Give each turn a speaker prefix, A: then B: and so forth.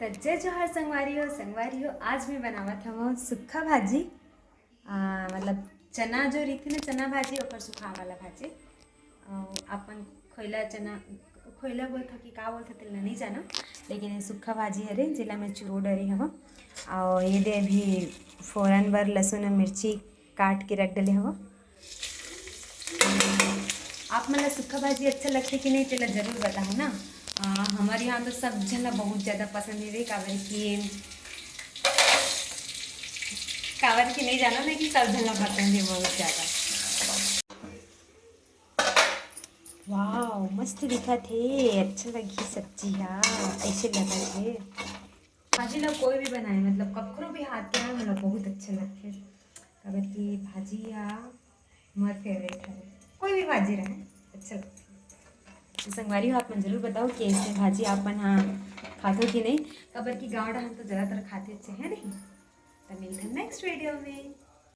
A: तो जय जोहार संगवारी हो आज मैं बनावा था वो सुखा भाजी मतलब चना जो रही थी ना चना भाजी और सुखा वाला भाजी अपन खोला चना खोला बोल था कि का बोल था तिल नहीं जाना लेकिन ये सुखा भाजी है रे जिला में चुरो डरी हवा और ये दे अभी फ़ौरन बर लहसुन और मिर्ची काट के रख डले हवा। आप मतलब सुखा भाजी अच्छा लगता है कि नहीं तेला ज़रूर बताओ ना। हमारे यहाँ तो सब जन बहुत ज़्यादा पसंद है रे कावर की नहीं जाना ना कि सब जन पसंद है बहुत ज़्यादा। वाह मस्त दिखा थे अच्छा लगी सब्जी हाँ ऐसे लगा थे भाजी लोग कोई भी बनाए मतलब ककरो भी हाथ के ना मतलब बहुत अच्छे लगते काबर की भाजी या हमार फेवरेट है कोई भी भाजी रहे अच्छा लगता है। तो संगवारी हो आप मन जरूर बताओ कि ऐसे भाजी आपन हाँ खाते कि नहीं काबर की गाँव हम तो ज़्यादातर खाते अच्छे हैं नहीं। तो मिलते हैं नेक्स्ट वीडियो में।